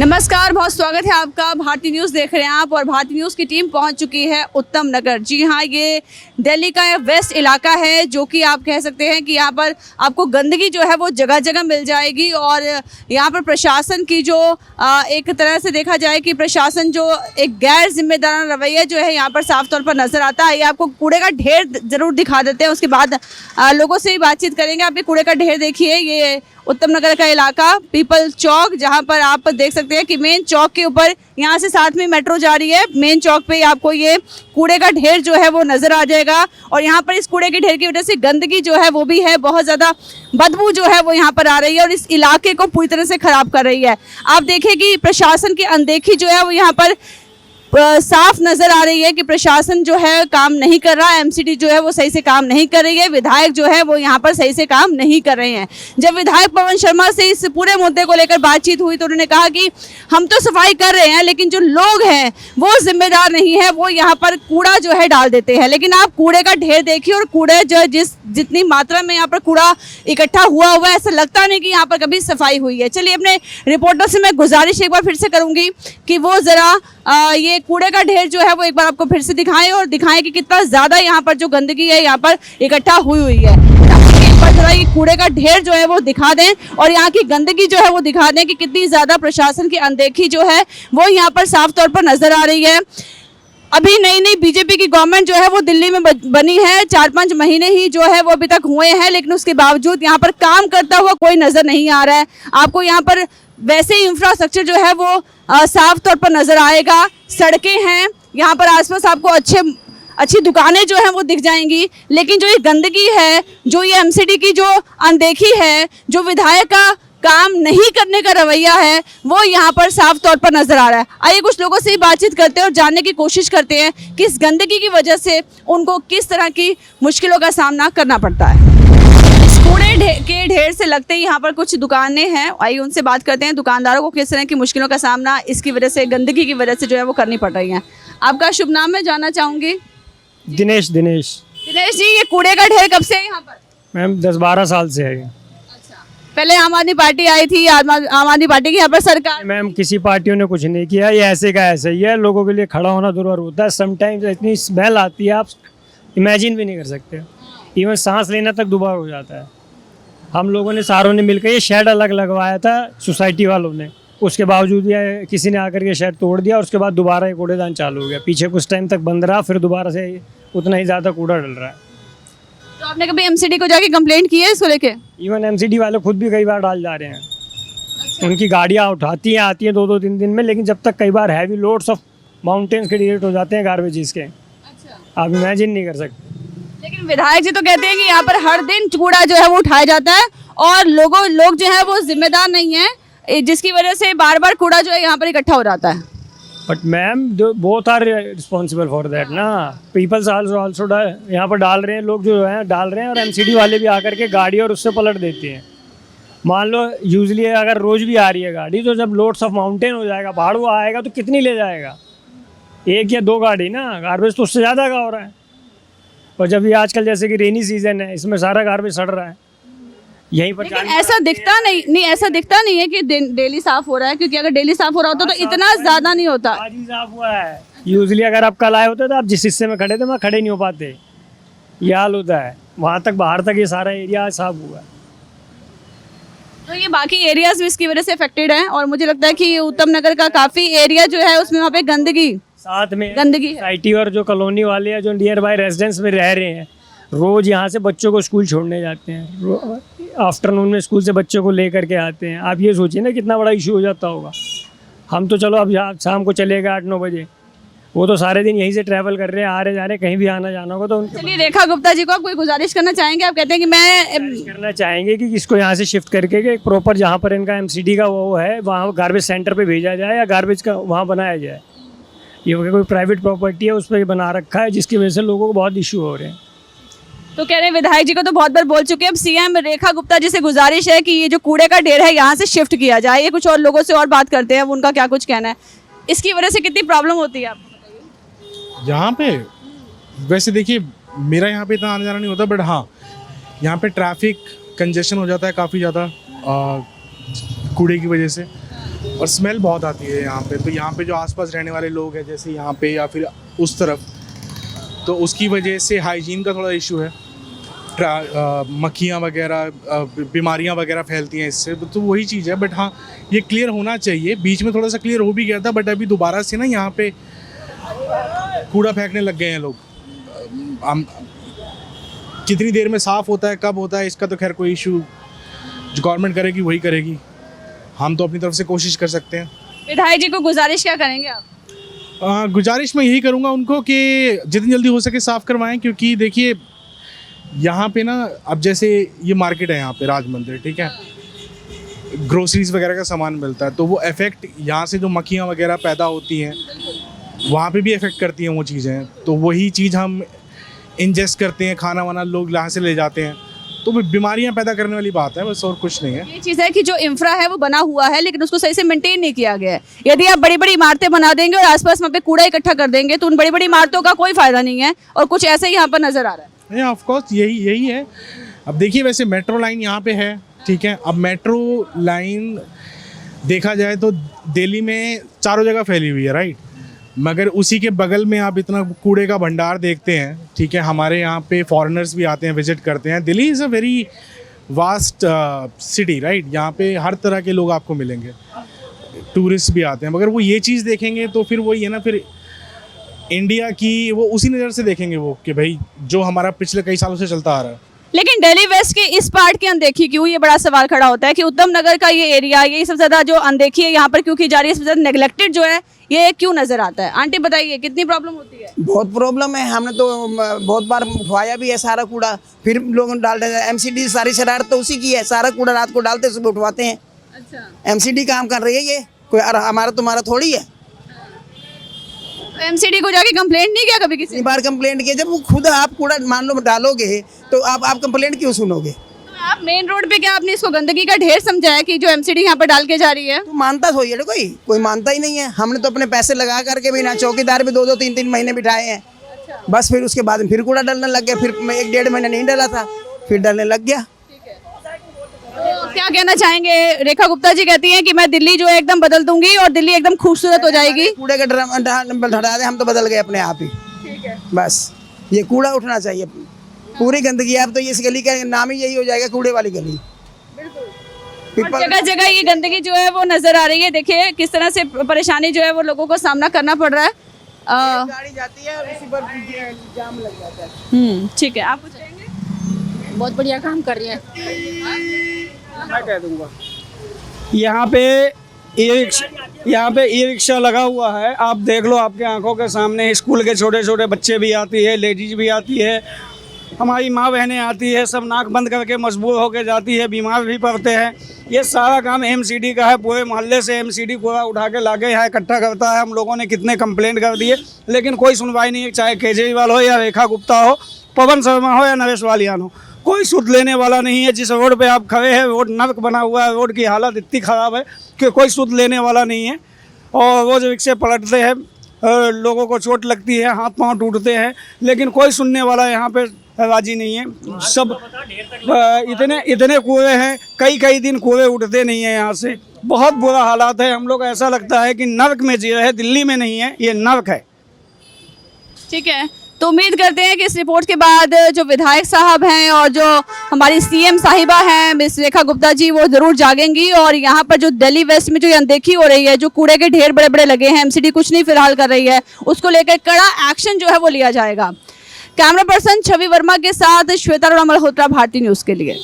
नमस्कार, बहुत स्वागत है आपका। भारतीय न्यूज़ देख रहे हैं आप और भारतीय न्यूज़ की टीम पहुंच चुकी है उत्तम नगर। जी हाँ, ये दिल्ली का वेस्ट इलाका है जो कि आप कह सकते हैं कि यहाँ पर आपको गंदगी जो है वो जगह जगह मिल जाएगी। और यहाँ पर प्रशासन की जो एक तरह से देखा जाए कि प्रशासन जो एक गैर जिम्मेदाराना रवैया जो है यहाँ पर साफ तौर पर नज़र आता है। ये आपको कूड़े का ढेर ज़रूर दिखा देते हैं, उसके बाद लोगों से ही बातचीत करेंगे। आप ये कूड़े का ढेर देखिए, ये उत्तम नगर का इलाका पीपल चौक, जहां पर आप देख सकते हैं कि मेन चौक के ऊपर यहां से साथ में मेट्रो जा रही है। मेन चौक पे आपको ये कूड़े का ढेर जो है वो नज़र आ जाएगा। और यहां पर इस कूड़े के ढेर की वजह से गंदगी जो है वो भी है, बहुत ज़्यादा बदबू जो है वो यहाँ पर आ रही है और इस इलाके को पूरी तरह से ख़राब कर रही है। आप देखें कि प्रशासन की अनदेखी जो है वो यहाँ पर साफ नजर आ रही है कि प्रशासन जो है काम नहीं कर रहा है। एमसीडी जो है वो सही से काम नहीं कर रही है। विधायक जो है वो यहाँ पर सही से काम नहीं कर रहे हैं। जब विधायक पवन शर्मा से इस पूरे मुद्दे को लेकर बातचीत हुई तो उन्होंने कहा कि हम तो सफाई कर रहे हैं, लेकिन जो लोग हैं वो जिम्मेदार नहीं है, वो यहाँ पर कूड़ा जो है डाल देते हैं। लेकिन आप कूड़े का ढेर देखिए और कूड़े जो जितनी मात्रा में यहाँ पर कूड़ा इकट्ठा हुआ है, ऐसा लगता नहीं कि यहाँ पर कभी सफाई हुई है। चलिए, अपने रिपोर्टर से मैं गुजारिश एक बार फिर से करूँगी कि वो ज़रा ये कूड़े का ढेर जो है वो एक बार आपको फिर से दिखाएं और दिखाएं कि कितना ज़्यादा यहाँ पर जो गंदगी है यहाँ पर इकट्ठा हुई है। एक बार जरा ये कूड़े का ढेर जो है वो दिखा दें और यहाँ की गंदगी जो है वो दिखा दें कि कितनी ज़्यादा प्रशासन की अनदेखी जो है वो यहाँ पर साफ तौर पर नज़र आ रही है। अभी नई बीजेपी की गवर्नमेंट जो है वो दिल्ली में बनी है, 4-5 महीने ही जो है वो अभी तक हुए हैं, लेकिन उसके बावजूद यहाँ पर काम करता हुआ कोई नज़र नहीं आ रहा है। आपको यहाँ पर वैसे ही इंफ्रास्ट्रक्चर जो है वो साफ तौर पर नज़र आएगा। सड़कें हैं यहाँ पर, आसपास आपको अच्छी दुकानें जो हैं वो दिख जाएंगी, लेकिन जो ये गंदगी है, जो ये एमसीडी की जो अनदेखी है, जो विधायक का काम नहीं करने का रवैया है, वो यहाँ पर साफ तौर पर नजर आ रहा है। आइए कुछ लोगों से ही बातचीत करते हैं और जानने की कोशिश करते हैं कि इस गंदगी की वजह से उनको किस तरह की मुश्किलों का सामना करना पड़ता है। कूड़े के ढेर से लगते ही यहाँ पर कुछ दुकानें हैं, आइए उनसे बात करते हैं दुकानदारों को किस तरह की मुश्किलों का सामना इसकी वजह से, गंदगी की वजह से जो है वो करनी पड़ रही है। आपका शुभ नाम मैं जानना चाहूँगी। दिनेश जी, ये कूड़े का ढेर कब से है यहाँ पर? मैम 10-12 साल से है। अच्छा, पहले आम आदमी पार्टी आई थी, आम आदमी पार्टी की यहाँ पर सरकार। मैम किसी पार्टियों ने कुछ नहीं किया, ये ऐसे का ऐसे ही है। लोगों के लिए खड़ा होना दुर्वार होता है। समटाइम्स इतनी स्मेल आती है आप इमेजिन भी नहीं कर सकते। इवन सांस लेना तक दुबार हो जाता है। हम लोगों ने सारों ने मिलकर ये शेड अलग लगवाया था सोसाइटी वालों ने, उसके बावजूद ये किसी ने आकर के शेड तोड़ दिया और उसके बाद दोबारा ये कूड़ेदान चालू हो गया। पीछे कुछ टाइम तक बंद रहा, फिर दोबारा से उतना ही ज़्यादा कूड़ा डल रहा है। तो आपने कभी एमसीडी को जाके कंप्लेंट की है इसको लेके? इवन एमसीडी वाले खुद भी कई बार डाल जा रहे हैं। अच्छा। उनकी गाड़ियाँ उठाती हैं, आती हैं 2-2 3 दिन में, लेकिन जब तक कई बार heavy loads of mountains create हो जाते हैं गार्बेज के। अच्छा। आप इमेजिन नहीं कर सकते। लेकिन विधायक जी तो कहते हैं कि यहाँ पर हर दिन कूड़ा जो है वो उठाया जाता है और लोग जो है वो जिम्मेदार नहीं है, जिसकी वजह से बार बार कूड़ा जो है यहाँ पर इकट्ठा हो जाता है। But ma'am both are responsible for that ना। पीपल्स आल्सो यहाँ पर डाल रहे हैं, लोग जो है डाल रहे हैं और एमसीडी वाले भी आकर के गाड़ी और उससे पलट देते हैं। मान लो यूजली अगर रोज़ भी आ रही है गाड़ी, तो जब लोड्स ऑफ माउंटेन हो जाएगा, पहाड़ वो आएगा तो कितनी ले जाएगा? 1 या 2 गाड़ी ना। गार्बेज तो उससे ज़्यादा का हो रहा है। और जब ये आजकल जैसे कि रेनी सीजन है, इसमें सारा गार्बेज सड़ रहा है यहीं पर। ऐसा दिखता नहीं है कि डेली साफ हो रहा है, क्योंकि अगर डेली साफ हो रहा होता तो इतना ज्यादा नहीं होता। आज ही साफ हुआ है। यूजली अगर आप कल आए होते तो आप जिस हिस्से में खड़े थे वहाँ खड़े नहीं हो पाते। ये हाल होता है। वहाँ तक बाहर तक ये सारा एरिया साफ हुआ है। तो ये बाकी एरियाज भी इसकी वजह से अफेक्टेड हैं और मुझे लगता है कि उत्तम नगर का काफी एरिया जो है उसमें वहाँ पे गंदगी साथ में गंदगी सोसाइटी और जो कॉलोनी वाले हैं जो नियर बाय रेजिडेंस में रह रहे हैं, रोज यहाँ से बच्चों को स्कूल छोड़ने जाते हैं। आफ्टरनून में स्कूल से बच्चों को लेकर के आते हैं। आप ये सोचिए ना कितना बड़ा इशू हो जाता होगा। हम तो चलो अब शाम को चलेगा 8-9 बजे, वो तो सारे दिन यहीं से ट्रैवल कर रहे हैं, आ रहे जा रहे, कहीं भी आना जाना होगा। तो चलिए, रेखा गुप्ता जी को आप कोई गुजारिश करना चाहेंगे? आप कहते हैं कि मैं करना चाहेंगे कि इसको यहाँ से शिफ्ट करके कि प्रॉपर जहाँ पर इनका एमसीडी का वो है वहाँ गार्बेज सेंटर पे भेजा जाए या गार्बेज का वहाँ बनाया जाए। ये कोई प्राइवेट प्रॉपर्टी है उस पर बना रखा है, जिसकी वजह से लोगों को बहुत इशू हो रहे हैं। तो कह रहे हैं विधायक जी को तो बहुत बार बोल चुके हैं। अब सीएम रेखा गुप्ता जी से गुजारिश है कि ये जो कूड़े का ढेर है यहाँ से शिफ्ट किया जाए। ये कुछ और लोगों से और बात करते हैं, उनका क्या कुछ कहना है, इसकी वजह से कितनी प्रॉब्लम होती है आपको बताइए। यहाँ पे वैसे देखिए, मेरा यहाँ पे इतना आना जाना नहीं होता, बट हाँ यहाँ पे ट्रैफिक कंजेशन हो जाता है काफ़ी ज़्यादा कूड़े की वजह से। और स्मेल बहुत आती है यहाँ पे। तो यहाँ पे जो आसपास रहने वाले लोग हैं, जैसे यहाँ पे या फिर उस तरफ, तो उसकी वजह से हाइजीन का थोड़ा इशू है। मक्खियाँ वगैरह, बीमारियाँ वगैरह फैलती हैं इससे, तो वही चीज़ है। बट हाँ, ये क्लियर होना चाहिए। बीच में थोड़ा सा क्लियर हो भी गया था, बट अभी दोबारा से ना यहाँ पे कूड़ा फेंकने लग गए हैं लोग। हम कितनी देर में साफ़ होता है, कब होता है, इसका तो खैर कोई इशू जो गवर्नमेंट करेगी वही करेगी। हम तो अपनी तरफ से कोशिश कर सकते हैं। विधायक जी को गुजारिश क्या करेंगे आप? गुजारिश मैं यही करूँगा उनको कि जितनी जल्दी हो सके साफ़ करवाएं, क्योंकि देखिए यहाँ पे ना, अब जैसे ये मार्केट है यहाँ पे राज मंदिर, ठीक है, ग्रोसरीज वगैरह का सामान मिलता है, तो वो इफ़ेक्ट यहाँ से जो मक्खियाँ वगैरह पैदा होती हैं वहाँ पे भी इफ़ेक्ट करती हैं वो चीज़ें। तो वही चीज़ हम इंजेस्ट करते हैं, खाना वाना लोग यहाँ से ले जाते हैं, तो बीमारियाँ पैदा करने वाली बात है, बस और कुछ नहीं है। ये चीज़ है कि जो इंफ्रा है वो बना हुआ है, लेकिन उसको सही से मेंटेन नहीं किया गया है। यदि आप बड़ी बड़ी इमारतें बना देंगे और आसपास वहाँ पे कूड़ा इकट्ठा कर देंगे तो उन बड़ी बड़ी इमारतों का कोई फायदा नहीं है, और कुछ ऐसे ही यहाँ पर नजर आ रहा है। ऑफ कोर्स यही है। अब देखिए, वैसे मेट्रो लाइन यहाँ पे है, ठीक है। अब मेट्रो लाइन देखा जाए तो दिल्ली में चारों जगह फैली हुई है, राइट, मगर उसी के बगल में आप इतना कूड़े का भंडार देखते हैं, ठीक है। हमारे यहाँ पे फॉरेनर्स भी आते हैं, विजिट करते हैं। Delhi is a very vast city, right, यहाँ पे हर तरह के लोग आपको मिलेंगे, टूरिस्ट भी आते हैं, मगर वो ये चीज़ देखेंगे तो फिर वही है ना, फिर इंडिया की वो उसी नज़र से देखेंगे वो कि भाई जो हमारा पिछले कई सालों से चलता आ रहा है। लेकिन दिल्ली वेस्ट के इस पार्ट की अनदेखी क्यों, ये बड़ा सवाल खड़ा होता है कि उत्तम नगर का ये एरिया, ये सबसे ज़्यादा जो अनदेखी है यहाँ पर क्यों की जा रही है, सबसे ज़्यादा नेगलेक्टेड जो है ये क्यों नजर आता है? आंटी बताइए, कितनी प्रॉब्लम होती है? बहुत प्रॉब्लम है। हमने तो बहुत बार उठवाया भी है सारा कूड़ा, फिर लोग डाल देते हैं। एमसीडी सारी शरारत तो उसी की है, सारा कूड़ा रात को डालते सुबह उठवाते हैं। अच्छा, एमसीडी काम कर रही है, ये कोई हमारा तुम्हारा थोड़ी है। एमसीडी को जाके कंप्लेंट नहीं किया कभी किसी? इतनी बार कंप्लेंट किया, जब वो खुद आप कूड़ा मान लो डालोगे तो आप कंप्लेंट क्यों सुनोगे? तो आप मेन रोड पे क्या आपने इसको गंदगी का ढेर समझा है कि जो एमसीडी यहाँ पर डाल के जा रही है? तो मानता थोड़ी है कोई मानता ही नहीं है। हमने तो अपने पैसे लगा करके भी ना, चौकीदार भी 2-2 3-3 महीने बिठाए हैं। बस फिर उसके बाद फिर कूड़ा डालने लग गया। फिर मैं 1-1.5 महीना नहीं डाला था, फिर डालने लग गया। तो क्या कहना चाहेंगे? रेखा गुप्ता जी कहती हैं कि मैं दिल्ली जो है एकदम बदल दूंगी और दिल्ली एकदम खूबसूरत हो जाएगी। कूड़े का ड्रम हटा दे, हम तो बदल गए अपने आप ही। बस ये कूड़ा उठना चाहिए, पूरी गंदगी। अब तो इस गली का नाम ही यही हो जाएगा, कूड़े वाली गली। जगह जगह ये गंदगी जो है वो नजर आ रही है। देखिए किस तरह से परेशानी जो है वो लोगों को सामना करना पड़ रहा है। गाड़ी जाती है और उसी पर जाम लग जाता है। ठीक है, आप कुछ कहेंगे? बहुत बढ़िया काम कर रही है। मैं कह दूंगा, यहाँ पे ई रिक्शा लगा हुआ है, आप देख लो आपके आंखों के सामने। स्कूल के छोटे छोटे बच्चे भी आती है, लेडीज भी आती है, हमारी माँ बहनें आती है, सब नाक बंद करके मजबूर होकर जाती है, बीमार भी पड़ते हैं। ये सारा काम एमसीडी का है। पूरे मोहल्ले से एमसीडी कूड़ा उठा के लाके यहाँ इकट्ठा करता है। हम लोगों ने कितने कंप्लेंट कर दिए, लेकिन कोई सुनवाई नहीं है। चाहे केजरीवाल हो या रेखा गुप्ता हो, पवन शर्मा हो या नरेश वालियान हो, कोई सुध लेने वाला नहीं है। जिस रोड पे आप खड़े हैं, रोड नर्क बना हुआ है, रोड की हालत इतनी ख़राब है कि कोई सुध लेने वाला नहीं है। और रोज़ रिक्शे पलटते हैं, लोगों को चोट लगती है, हाथ पांव टूटते हैं, लेकिन कोई सुनने वाला यहाँ पे राजी नहीं है। सब इतने कूड़े हैं, कई दिन कूड़े उठते नहीं हैं यहाँ से। बहुत बुरा हालात है। हम लोग ऐसा लगता है कि नर्क में जी रहे हैं, दिल्ली में नहीं है, ये नर्क है। ठीक है, तो उम्मीद करते हैं कि इस रिपोर्ट के बाद जो विधायक साहब हैं और जो हमारी सीएम साहिबा हैं मिस रेखा गुप्ता जी, वो जरूर जागेंगी और यहाँ पर जो दिल्ली वेस्ट में जो ये अनदेखी हो रही है, जो कूड़े के ढेर बड़े बड़े लगे हैं, एमसीडी कुछ नहीं फिलहाल कर रही है, उसको लेकर कड़ा एक्शन जो है वो लिया जाएगा। कैमरा पर्सन छवि वर्मा के साथ श्वेता अरोड़ा मल्होत्रा, भारती न्यूज़ के लिए।